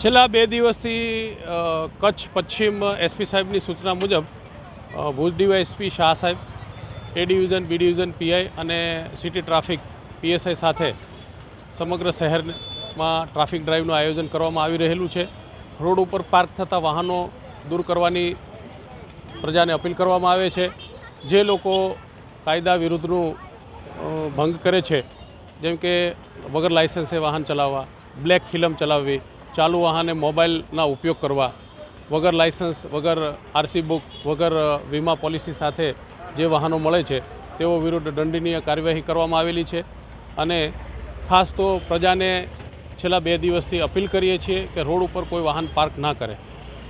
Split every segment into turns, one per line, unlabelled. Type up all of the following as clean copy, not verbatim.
છેલ્લા 2 દિવસથી કચ્છ પશ્ચિમ એસપી સાહેબની સૂચના મુજબ ભુજ ડીવાયએસપી શાહ સાહેબ, A division, B division PI અને સિટી ટ્રાફિક પીએસઆઈ સાથે સમગ્ર શહેરમાં ટ્રાફિક ડ્રાઈવનું આયોજન કરવામાં આવી રહેલું છે. રોડ ઉપર પાર્ક થતા વાહનો દૂર કરવાની પ્રજાને અપીલ કરવામાં આવે છે. જે લોકો કાયદા વિરુદ્ધનું ભંગ કરે છે, જેમ કે વગર લાયસન્સે વાહન ચલાવવા, બ્લેક ફિલ્મ ચલાવવી, ચાલુ વાહને મોબાઈલના ઉપયોગ કરવા, વગર લાયસન્સ, વગર આરસી બુક, વગર વીમા પોલિસી સાથે જે વાહનો મળે છે તેઓ વિરુદ્ધ દંડનીય કાર્યવાહી કરવામાં આવેલી છે. અને ખાસ તો પ્રજાને છેલ્લા 2 દિવસથી અપીલ કરીએ છીએ કે રોડ ઉપર કોઈ વાહન પાર્ક ના કરે.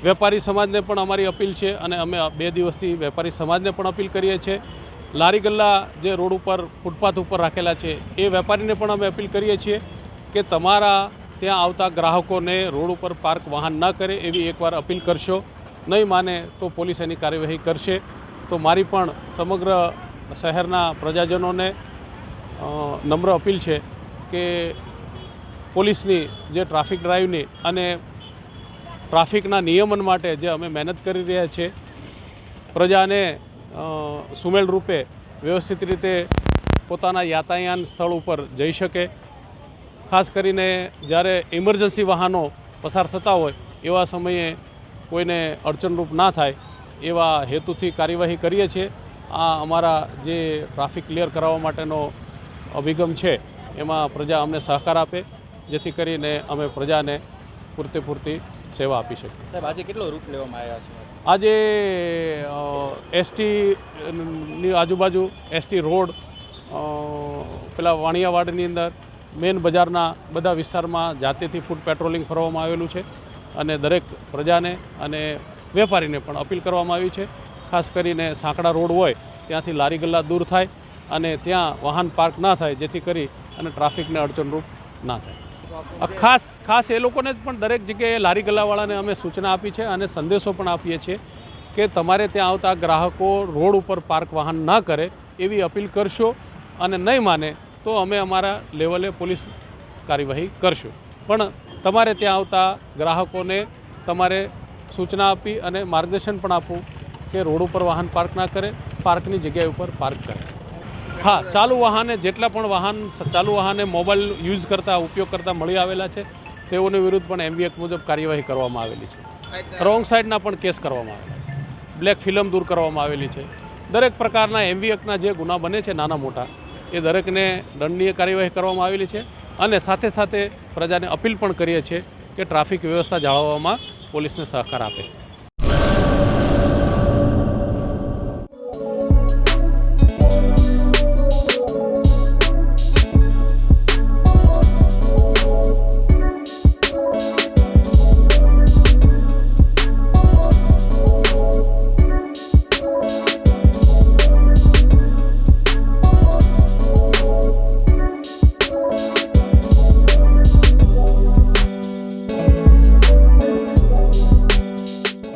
વેપારી સમાજને પણ અમારી અપીલ છે અને અમે 2 દિવસથી વેપારી સમાજને પણ અપીલ કરીએ છીએ. લારી ગલ્લા જે રોડ ઉપર ફૂટપાથ ઉપર રાખેલા છે એ વેપારીને પણ અમે અપીલ કરીએ છીએ કે તમારા ત્યાં આવતા ગ્રાહકોને રોડ ઉપર પાર્ક વાહન ન કરે એવી એકવાર અપીલ કરશો. નહીં માને તો પોલીસ એની કાર્યવાહી કરશે. તો મારી પણ સમગ્ર શહેરના પ્રજાજનોને નમ્ર અપીલ છે કે પોલીસની જે ટ્રાફિક ડ્રાઈવની અને ટ્રાફિકના નિયમન માટે જે અમે મહેનત કરી રહ્યા છીએ, પ્રજાને સુમેળ રૂપે વ્યવસ્થિત રીતે પોતાના યાતાયાન સ્થળ ઉપર જઈ શકે. ખાસ કરીને જ્યારે ઇમરજન્સી વાહનો પસાર થતા હોય એવા સમયે કોઈને અડચણરૂપ ના થાય એવા હેતુથી કાર્યવાહી કરીએ છીએ. આ અમારા જે ટ્રાફિક ક્લિયર કરાવવા માટેનો અભિગમ છે એમાં પ્રજા અમને સહકાર આપે, જેથી કરીને અમે પ્રજાને પૂરતી સેવા આપી શકીએ.
સાહેબ, આજે કેટલો રૂટ લેવામાં આવ્યા છે?
આજે એસટીની આજુબાજુ, એસટી રોડ, પેલા વાણિયાવાડની અંદર, મેન બજારના બધા વિસ્તારમાં જાતેથી ફૂટ પેટ્રોલિંગ ફરવામાં આવેલું છે અને દરેક પ્રજાને અને વેપારીને પણ અપીલ કરવામાં આવી છે. ખાસ કરીને સાંકડા રોડ હોય ત્યાંથી લારી ગલ્લા દૂર થાય અને ત્યાં વાહન પાર્ક ના થાય, જેથી કરી અને ટ્રાફિકને અડચણરૂપ ના થાય. ખાસ એ લોકોને જ પણ દરેક જગ્યાએ લારી ગલ્લાવાળાને અમે સૂચના આપી છે અને સંદેશો પણ આપીએ છીએ કે તમારે ત્યાં આવતા ગ્રાહકો રોડ ઉપર પાર્ક વાહન ના કરે એવી અપીલ કરશો. અને નહીં માને તો અમે અમારા લેવલે પોલીસ કાર્યવાહી કરશું. પણ તમારે ત્યાં આવતા ગ્રાહકોને તમારે સૂચના આપી અને માર્ગદર્શન પણ આપવું કે રોડ ઉપર વાહન પાર્ક ના કરે, પાર્કની જગ્યા ઉપર પાર્ક કરે. હા, ચાલુ વાહને જેટલા પણ ચાલુ વાહને મોબાઈલ યુઝ કરતા, ઉપયોગ કરતા મળી આવેલા છે તેઓની વિરુદ્ધ પણ MV એક્ટ મુજબ કાર્યવાહી કરવામાં આવેલી છે. રોંગ સાઈડના પણ કેસ કરવામાં આવેલા છે. બ્લેક ફિલ્મ દૂર કરવામાં આવેલી છે. દરેક પ્રકારના MV એક્ટના જે ગુના બને છે નાના મોટા, એ દરેકને દંડનીય કાર્યવાહી કરવામાં આવેલી છે. અને સાથે સાથે પ્રજાને અપીલ પણ કરીએ છીએ કે ટ્રાફિક વ્યવસ્થા જાળવવામાં પોલીસને સહકાર આપે.